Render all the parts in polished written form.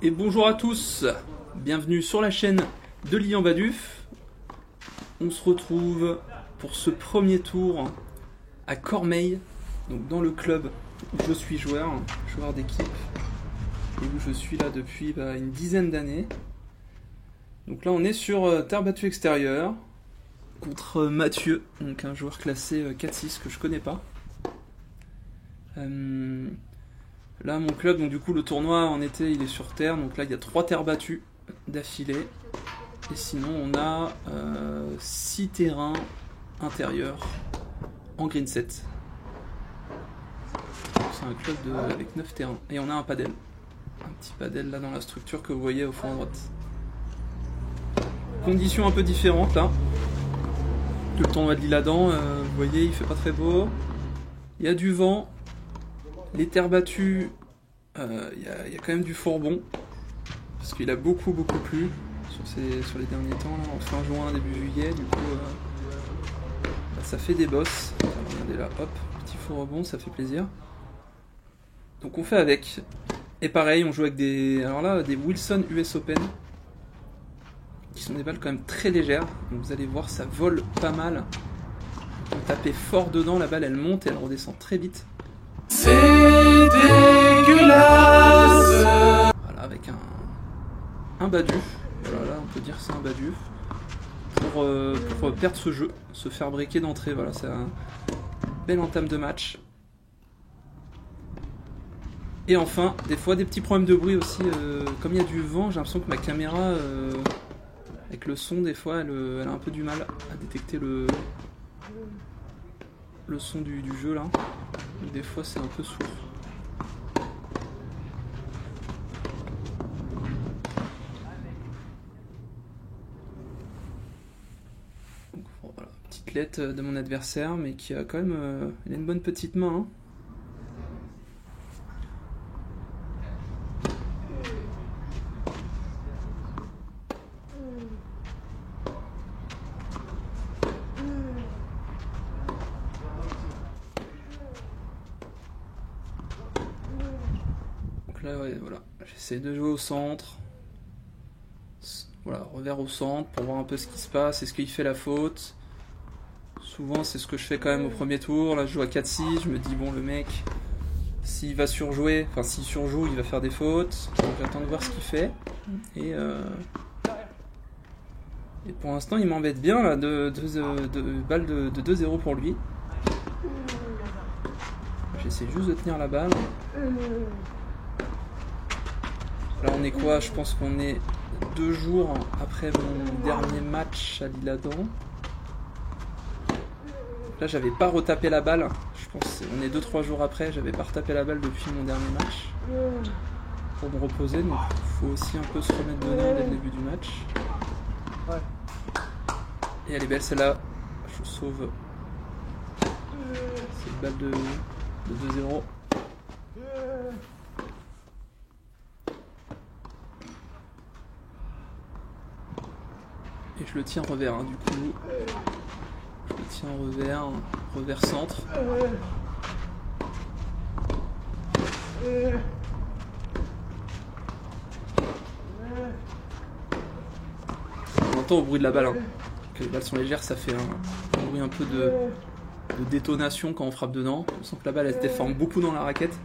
Et bonjour à tous, bienvenue sur la chaîne de Lilian Baduf. On se retrouve pour ce premier tour à Cormeilles, donc dans le club où je suis joueur d'équipe, et où je suis là depuis une dizaine d'années. Donc là on est sur terre battue extérieure, contre Mathieu, donc un joueur classé 4-6 que je connais pas. Là mon club, donc du coup le tournoi en été il est sur terre, donc là il y a 3 terres battues d'affilée. Et sinon on a 6 terrains intérieurs en green set. C'est un club avec 9 terrains. Et on a un padel. Un petit padel là dans la structure que vous voyez au fond à droite. Conditions un peu différentes là. Que le tournoi de l'Isle-Adam, vous voyez il fait pas très beau. Il y a du vent. Les terres battues, y a quand même du fourbon, parce qu'il a beaucoup plu sur les derniers temps, là, en fin juin, début juillet, du coup ça fait des bosses. Regardez là, hop, petit fourbon, ça fait plaisir. Donc on fait avec, et pareil, on joue avec des Wilson US Open, qui sont des balles quand même très légères, donc vous allez voir ça vole pas mal. On tape fort dedans, la balle elle monte et elle redescend très vite. C'est dégueulasse. Voilà, avec un baduf. Voilà, là on peut dire que c'est un baduf. Pour perdre ce jeu, se faire breaker d'entrée. Voilà, c'est un bel entame de match. Et enfin, des fois des petits problèmes de bruit aussi. Comme il y a du vent, j'ai l'impression que ma caméra, avec le son, des fois, elle a un peu du mal à détecter le son du jeu là. Donc, des fois c'est un peu sourd. Donc, voilà, petite lettre de mon adversaire, mais qui a quand même il a une bonne petite main. Hein. Là, ouais, voilà, j'essaie de jouer au centre. Voilà, revers au centre pour voir un peu ce qui se passe, est-ce qu'il fait la faute. Souvent c'est ce que je fais quand même au premier tour. Là je joue à 4-6, je me dis bon le mec, s'il va surjouer, enfin s'il surjoue il va faire des fautes. Donc j'attends de voir ce qu'il fait. Et pour l'instant il m'embête bien là, de balles de 2-0 pour lui. J'essaie juste de tenir la balle. Là on est quoi? Je pense qu'on est 2 jours après mon dernier match à l'Isle-Adam. Là j'avais pas retapé la balle. Je pense qu'on est 2-3 jours après, j'avais pas retapé la balle depuis mon dernier match. Pour me reposer, donc il faut aussi un peu se remettre dedans dès le début du match. Et elle est belle celle-là, je sauve. C'est une balle de 2-0. Et je le tiens revers, hein, du coup. Je le tiens revers centre. On entend au bruit de la balle. Hein. Que les balles sont légères, ça fait un bruit un peu de détonation quand on frappe dedans. On sent que la balle elle se déforme beaucoup dans la raquette.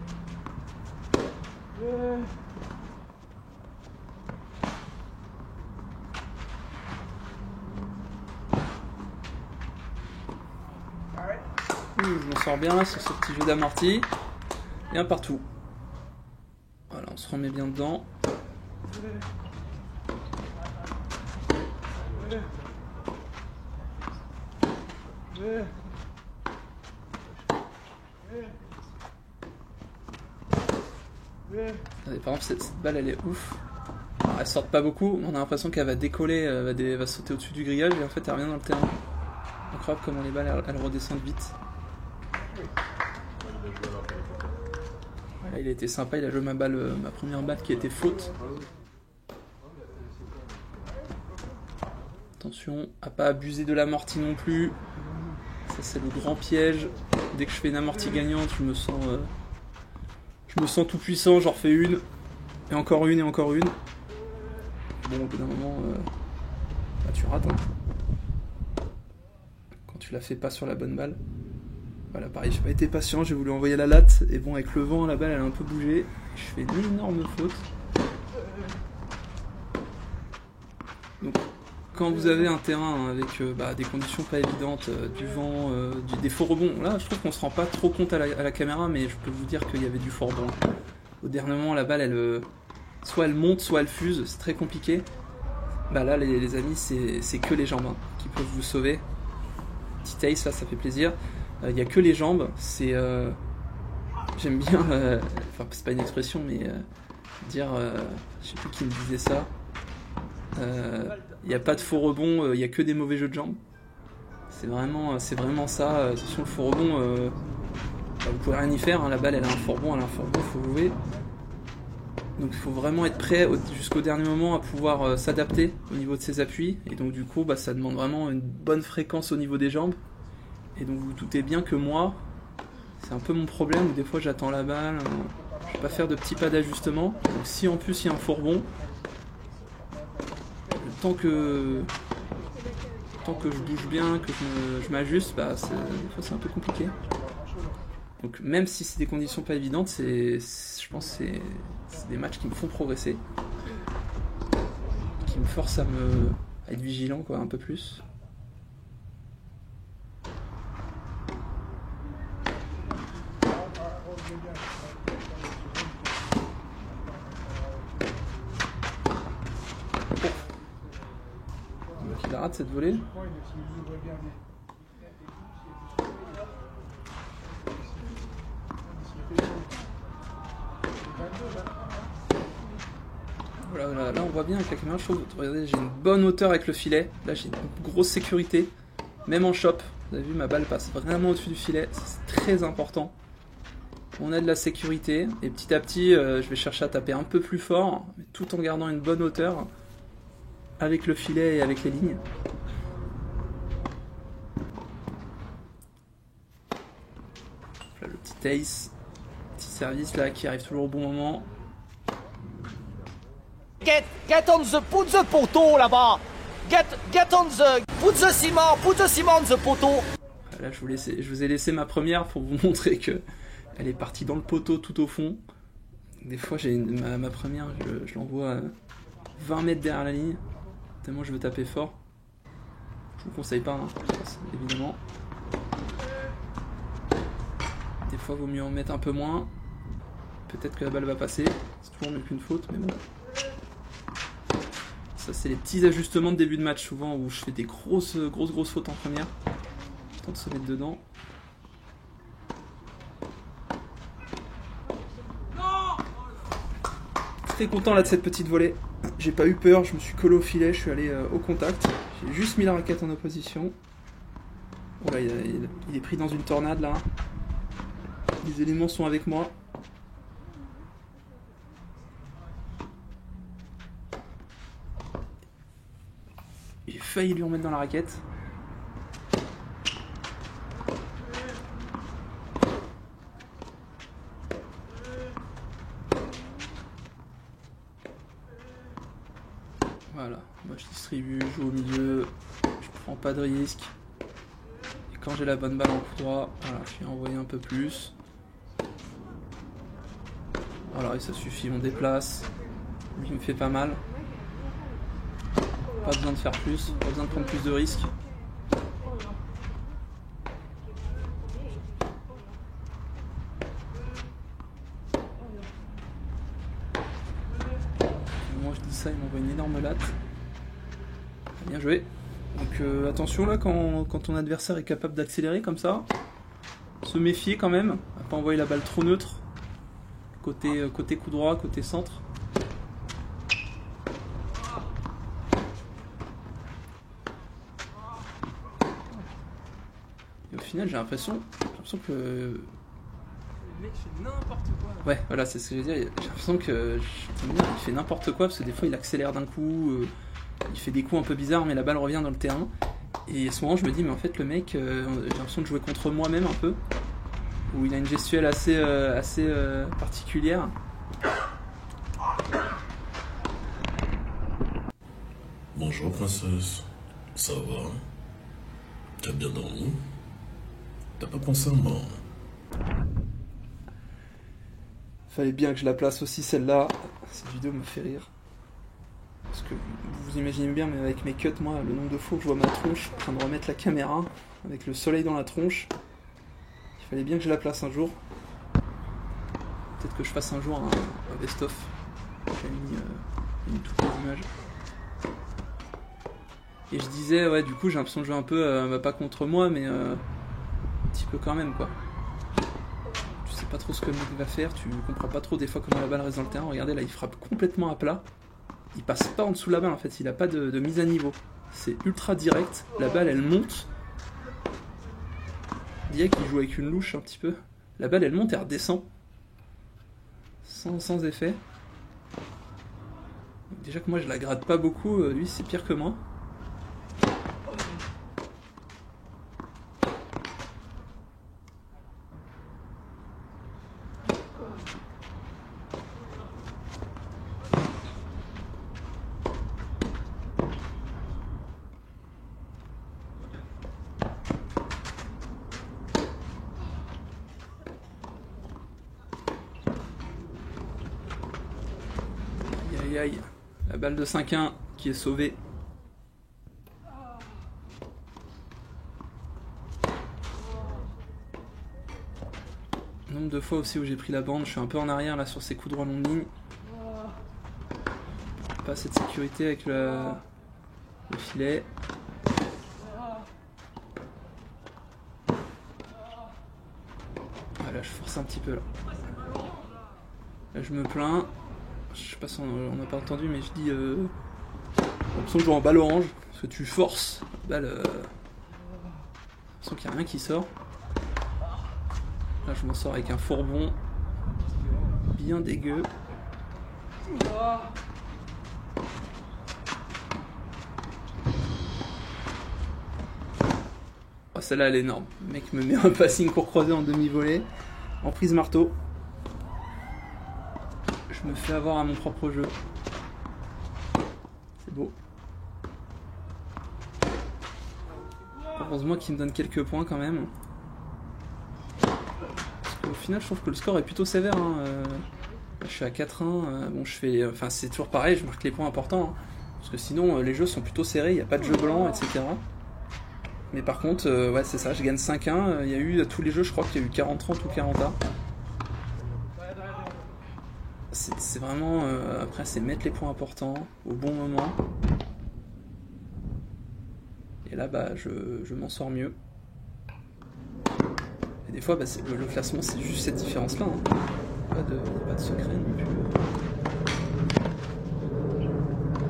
Je m'en sors bien là sur ce petit jeu d'amorti. Et un partout. Voilà, on se remet bien dedans. Regardez, par exemple cette balle elle est ouf. Alors, elle sort pas beaucoup, on a l'impression qu'elle va décoller, elle va sauter au-dessus du grillage et en fait elle revient dans le terrain. Incroyable comment les balles elles redescendent vite. Là, il a été sympa, il a joué ma première balle qui était faute. Attention à pas abuser de l'amorti non plus. Ça c'est le grand piège. Dès que je fais une amorti gagnante, je me sens tout puissant, j'en refais une. Et encore une, et encore une. Bon, au bout d'un moment, bah, tu rates. Hein. Quand tu la fais pas sur la bonne balle. Voilà, pareil, j'ai pas été patient, j'ai voulu envoyer la latte. Et bon, avec le vent, la balle, elle a un peu bougé. Je fais une énorme faute. Donc, quand vous avez un terrain avec des conditions pas évidentes, du vent, des faux rebonds, là, je trouve qu'on se rend pas trop compte à la caméra, mais je peux vous dire qu'il y avait du faux rebond. Au dernier moment, la balle, soit elle monte, soit elle fuse, c'est très compliqué. Bah là, les amis, c'est que les jambes qui peuvent vous sauver. Petit ace, là, ça fait plaisir. Il n'y a que les jambes, c'est... j'aime bien... Enfin, c'est pas une expression, mais dire... je sais plus qui me disait ça. Il n'y a pas de faux rebond, il n'y a que des mauvais jeux de jambes. C'est vraiment ça. Attention, le faux rebond, vous pouvez rien y faire. Hein, la balle, elle a un faux rebond, faut jouer. Donc il faut vraiment être prêt jusqu'au dernier moment à pouvoir s'adapter au niveau de ses appuis. Et donc du coup, ça demande vraiment une bonne fréquence au niveau des jambes. Et donc vous vous doutez bien que moi, c'est un peu mon problème, où des fois j'attends la balle, je vais pas faire de petits pas d'ajustement. Donc si en plus il y a un faux rebond, le temps que je bouge bien, que je m'ajuste, des fois c'est un peu compliqué. Donc même si c'est des conditions pas évidentes, je pense que c'est des matchs qui me font progresser, qui me forcent à être vigilant un peu plus. Donc il rate cette volée. Voilà, là on voit bien avec la caméra, je trouve, regardez, j'ai une bonne hauteur avec le filet, là j'ai une grosse sécurité, même en chop, vous avez vu ma balle passe vraiment au-dessus du filet, c'est très important. On a de la sécurité, et petit à petit je vais chercher à taper un peu plus fort, mais tout en gardant une bonne hauteur, avec le filet et avec les lignes. Là le petit ace, petit service là qui arrive toujours au bon moment. Get on put the poteau là-bas. Get on the, put the cement on the poteau. Là je vous ai laissé ma première pour vous montrer que elle est partie dans le poteau tout au fond. Des fois ma première, je l'envoie 20 mètres derrière la ligne, tellement je veux taper fort. Je vous conseille pas, évidemment. Des fois vaut mieux en mettre un peu moins. Peut-être que la balle va passer, c'est toujours mieux qu'une faute, mais bon. Ça c'est les petits ajustements de début de match souvent où je fais des grosses fautes en première. Temps de se mettre dedans. Très content là de cette petite volée. J'ai pas eu peur, je me suis collé au filet, je suis allé au contact. J'ai juste mis la raquette en opposition. Voilà, il est pris dans une tornade là. Les éléments sont avec moi. J'ai failli lui en mettre dans la raquette. Voilà, moi je distribue, je joue au milieu, je prends pas de risque. Et quand j'ai la bonne balle en coup droit, voilà, je vais envoyer un peu plus. Voilà, et ça suffit, on déplace. Lui il me fait pas mal. Pas besoin de faire plus, pas besoin de prendre plus de risques. Moi je dis ça, il m'envoie une énorme latte. Bien joué. Donc attention là quand ton adversaire est capable d'accélérer comme ça, se méfier quand même, à pas envoyer la balle trop neutre. Côté coup droit, côté centre. Et au final j'ai l'impression que le mec fait n'importe quoi. Ouais, voilà, c'est ce que je veux dire. J'ai l'impression que il fait n'importe quoi parce que des fois il accélère d'un coup, il fait des coups un peu bizarres, mais la balle revient dans le terrain. Et à ce moment, je me dis, mais en fait, le mec, j'ai l'impression de jouer contre moi-même un peu, où il a une gestuelle assez particulière. Bonjour princesse, ça va? T'as bien dormi? T'as pas pensé à moi? Fallait bien que je la place aussi celle-là. Cette vidéo me fait rire. Parce que vous imaginez bien, mais avec mes cuts, moi, le nombre de fois que je vois ma tronche en train de remettre la caméra, avec le soleil dans la tronche, il fallait bien que je la place un jour. Peut-être que je fasse un jour un best-of. J'ai mis toutes les images. Et je disais, ouais, du coup, j'ai l'impression de jouer un peu, pas contre moi, mais un petit peu quand même, quoi. Tu sais pas trop ce que le mec va faire, tu comprends pas trop des fois comment la balle reste dans le terrain. Regardez, là, il frappe complètement à plat. Il passe pas en dessous de la balle, en fait, il a pas de mise à niveau. C'est ultra direct, la balle, elle monte. On dirait qu'il joue avec une louche un petit peu. La balle, elle monte et elle redescend. Sans effet. Déjà que moi, je la gratte pas beaucoup, lui, c'est pire que moi. Aïe aïe, la balle de 5-1 qui est sauvée. Nombre de fois aussi où j'ai pris la bande, je suis un peu en arrière là sur ces coups droits longue ligne. Pas assez de sécurité avec le filet. Voilà, je force un petit peu là. Là je me plains. Je sais pas si on n'a pas entendu, mais je dis j'ai l'impression de jouer en balle orange, parce que tu forces, balle, j'ai l'impression qu'il n'y a rien qui sort. Là je m'en sors avec un fourbon bien dégueu. Oh, celle-là elle est énorme. Le mec me met un passing court croisé en demi-volée, en prise marteau. Je me fais avoir à mon propre jeu. C'est beau. Heureusement qu'il me donne quelques points quand même. Parce qu'au final, je trouve que le score est plutôt sévère. Hein. Je suis à 4-1. Bon, je fais. Enfin, c'est toujours pareil, je marque les points importants. Hein. Parce que sinon, les jeux sont plutôt serrés, il n'y a pas de jeu blanc, etc. Mais par contre, ouais, c'est ça, je gagne 5-1. Il y a eu, à tous les jeux, je crois qu'il y a eu 40-30 ou 40-1. C'est vraiment, après c'est mettre les points importants au bon moment. Et là bah je m'en sors mieux. Et des fois bah, le classement c'est juste cette différence là. Hein. Pas de secret non plus.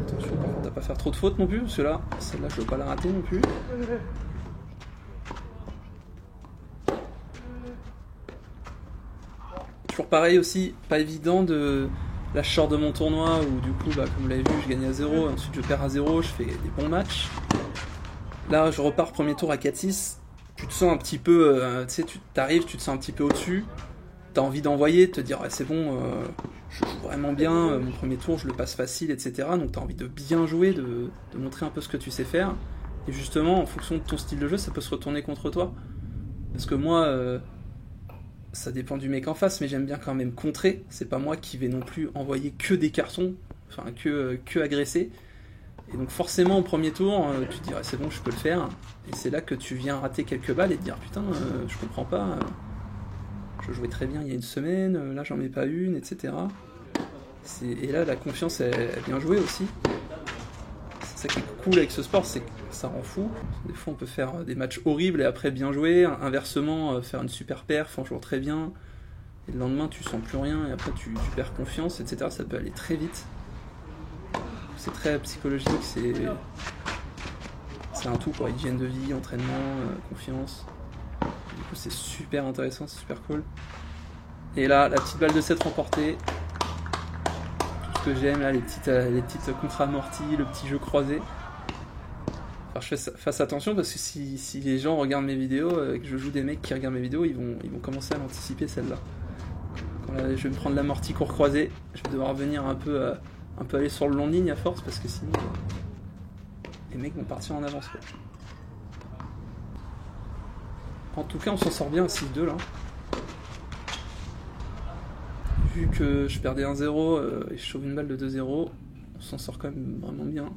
Attention par contre à pas faire trop de fautes non plus, parce que là, celle-là je veux pas la rater non plus. Toujours pareil aussi, pas évident de... Là je sors de mon tournoi où du coup, bah, comme vous l'avez vu, je gagne à 0, ensuite je perds à 0, je fais des bons matchs. Là je repars premier tour à 4-6, tu te sens un petit peu, tu sais, tu t'arrives, tu te sens un petit peu au-dessus, t'as envie d'envoyer, de te dire ouais, c'est bon, je joue vraiment bien, mon premier tour je le passe facile, etc. Donc t'as envie de bien jouer, de montrer un peu ce que tu sais faire. Et justement, en fonction de ton style de jeu, ça peut se retourner contre toi. Parce que moi... ça dépend du mec en face, mais j'aime bien quand même contrer. C'est pas moi qui vais non plus envoyer que des cartons, enfin que agresser. Et donc forcément au premier tour, tu te dirais c'est bon, je peux le faire. Et c'est là que tu viens rater quelques balles et te dire putain, je comprends pas. Je jouais très bien il y a une semaine, là j'en mets pas une, etc. Et là la confiance elle vient jouer aussi. C'est ça qui est cool avec ce sport, c'est que ça rend fou. Des fois on peut faire des matchs horribles et après bien jouer, inversement faire une super perf en jouant très bien, et le lendemain tu sens plus rien et après tu perds confiance, etc. Ça peut aller très vite. C'est très psychologique, c'est un tout quoi, hygiène de vie, entraînement, confiance. Du coup c'est super intéressant, c'est super cool. Et là, la petite balle de 7 remportée. Tout ce que j'aime là, les petites contre-amorties, le petit jeu croisé. Alors je fasse attention parce que si les gens regardent mes vidéos, que je joue des mecs qui regardent mes vidéos, ils vont commencer à l'anticiper celle-là. Quand là, je vais me prendre l'amorti court croisé, je vais devoir venir un peu aller sur le long ligne à force parce que sinon les mecs vont partir en avance, quoi. En tout cas, on s'en sort bien à 6-2 là. Vu que je perdais 1-0 et je sauve une balle de 2-0, on s'en sort quand même vraiment bien.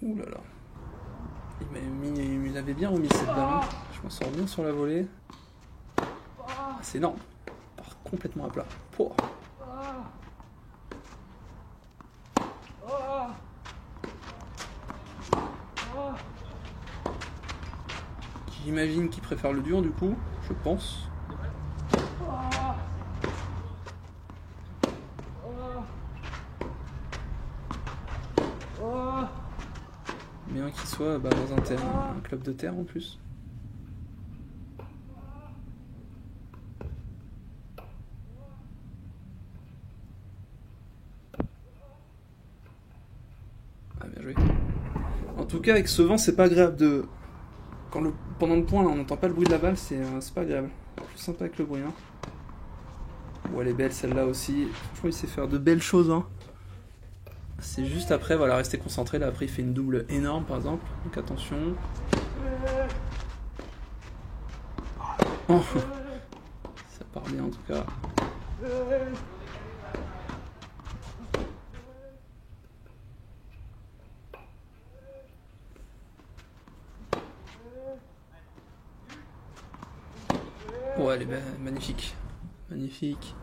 Ouh là là. Il avait bien remis cette balle. Hein. Je m'en sors bien sur la volée. Ah, c'est énorme. Il part complètement à plat. Pouah. J'imagine qu'il préfère le dur du coup, je pense. Bien qu'il soit dans un club de terre en plus. Ah, bien joué. En tout cas, avec ce vent, c'est pas agréable de... Pendant le point, là, on n'entend pas le bruit de la balle, c'est pas agréable. Plus sympa avec le bruit. Hein. Bon, elle est belle celle-là aussi. Franchement, il sait faire de belles choses. Hein. C'est juste après, voilà, rester concentré. Là, après, il fait une double énorme, par exemple. Donc attention. Oh. Ça part bien, en tout cas. Oh, elle est magnifique. Magnifique.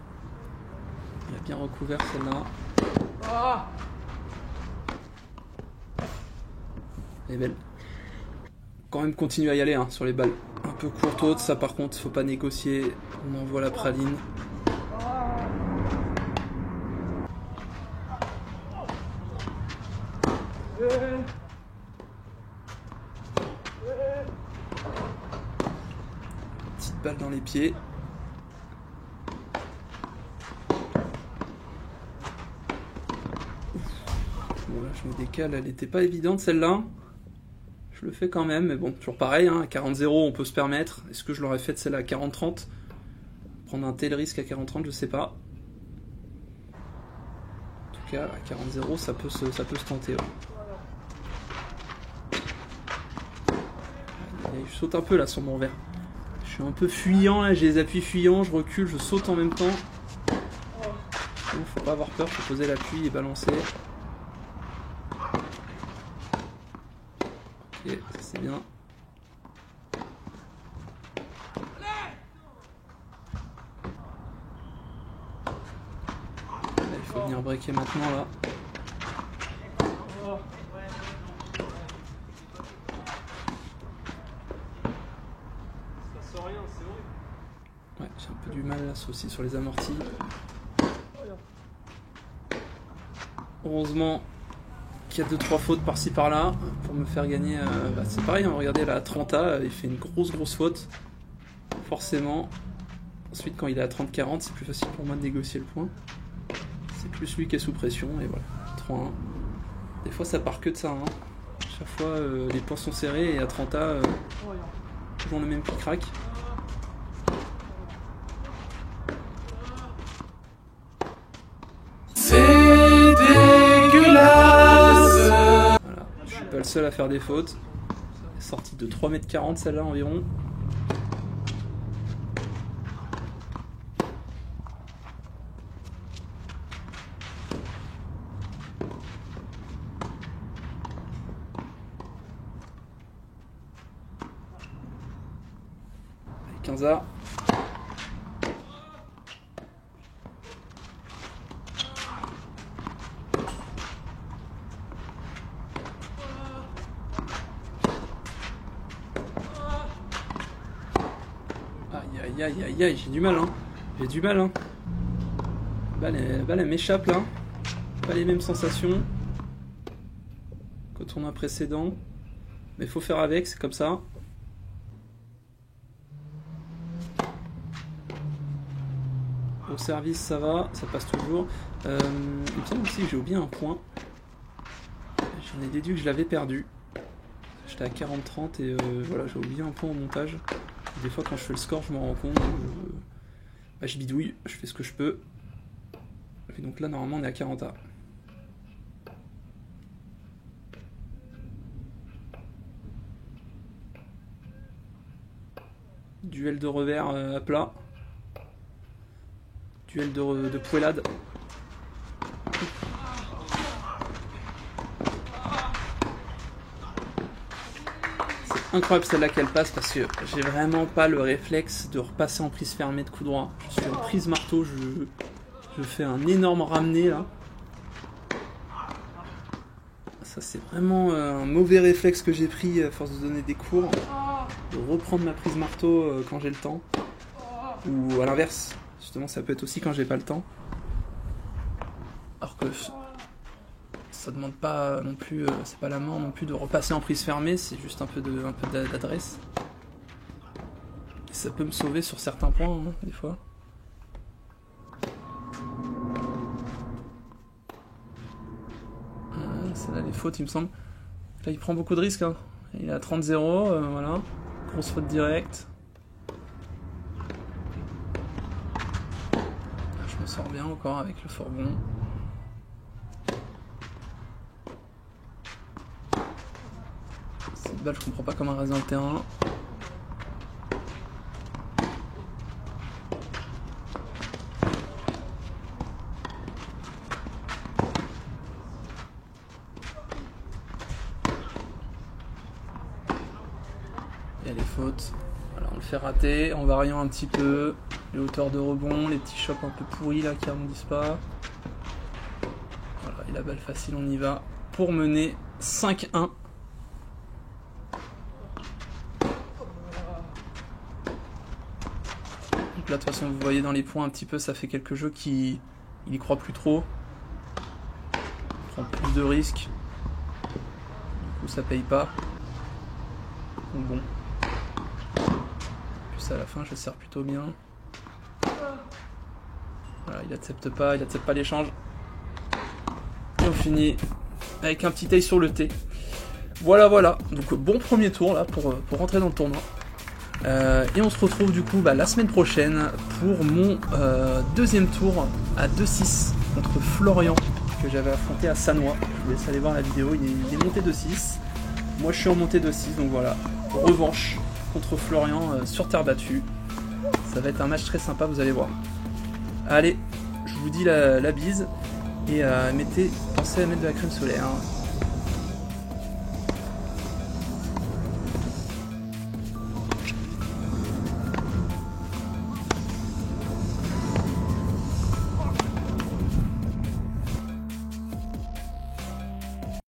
Il a bien recouvert celle-là. Elle est belle. Quand même continuer à y aller hein, sur les balles un peu courtes hautes. Ça par contre, faut pas négocier. On envoie la praline. Petite balle dans les pieds. Bon là je me décale, elle était pas évidente celle-là. Je le fais quand même, mais bon, toujours pareil, hein, à 40-0 on peut se permettre. Est-ce que je l'aurais fait celle-là à 40-30 ? Prendre un tel risque à 40-30, je sais pas. En tout cas, à 40-0 ça peut se tenter. Ouais. Et je saute un peu là sur mon verre. Je suis un peu fuyant là, j'ai les appuis fuyants, je recule, je saute en même temps. Donc, faut pas avoir peur, faut poser l'appui et balancer. Ok, ça c'est bien. Là, il faut venir breaker maintenant là. Ouais, j'ai un peu du mal là aussi sur les amortis. Heureusement qu'il y a 2-3 fautes par-ci par-là pour me faire gagner. C'est pareil, hein, regardez là à 30A, il fait une grosse faute. Forcément. Ensuite, quand il est à 30-40, c'est plus facile pour moi de négocier le point. C'est plus lui qui est sous pression et voilà. 3-1. Des fois, ça part que de ça. Hein. Chaque fois, les points sont serrés et à 30A, toujours le même qui craque. Pas le seul à faire des fautes. Sortie de 3,40 m celle-là environ. Avec 15A. Aïe, j'ai du mal, hein. J'ai du mal, hein. La balle, elle m'échappe, là. Pas les mêmes sensations qu'au tournoi précédent. Mais faut faire avec, c'est comme ça. Au service, ça va, ça passe toujours. Il me semble aussi que j'ai oublié un point. J'en ai déduit que je l'avais perdu. J'étais à 40-30 et voilà, j'ai oublié un point au montage. Des fois, quand je fais le score, je m'en rends compte. Bah, je bidouille, je fais ce que je peux. Et donc là, normalement, on est à 40A. Duel de revers à plat. Duel de poêlade. C'est incroyable celle-là qu'elle passe parce que j'ai vraiment pas le réflexe de repasser en prise fermée de coup droit. Je suis en prise marteau, je fais un énorme ramené là. Ça c'est vraiment un mauvais réflexe que j'ai pris à force de donner des cours. De reprendre ma prise marteau quand j'ai le temps. Ou à l'inverse, justement ça peut être aussi quand j'ai pas le temps. Alors que ça demande pas non plus, c'est pas la mort non plus de repasser en prise fermée, c'est juste un peu d'adresse. Et ça peut me sauver sur certains points, hein, des fois. C'est là les fautes, il me semble. Là il prend beaucoup de risques, hein. Il est à 30-0, voilà. Grosse faute directe. Je me sors bien encore avec le fourgon. Cette balle, je comprends pas comment elle reste dans le terrain. Il y a les fautes. Voilà, on le fait rater en variant un petit peu les hauteurs de rebond, les petits chops un peu pourris là qui rebondissent pas. Voilà, et la balle facile, on y va pour mener 5-1. Donc là, de toute façon, vous voyez dans les points un petit peu, ça fait quelques jeux qui il y croit plus trop. Il prend plus de risques. Du coup, ça paye pas. Donc bon. Plus à la fin, je sers plutôt bien. Voilà, il accepte pas l'échange. Et on finit avec un petit taille sur le T. Voilà, voilà. Donc bon premier tour là pour rentrer dans le tournoi. Et on se retrouve du coup la semaine prochaine pour mon deuxième tour à 2-6 contre Florian que j'avais affronté à Sannois. Je vous laisse aller voir la vidéo, il est monté 2-6. Moi je suis en montée 2-6, donc voilà. Revanche contre Florian sur terre battue. Ça va être un match très sympa, vous allez voir. Allez, je vous dis la bise et pensez à mettre de la crème solaire.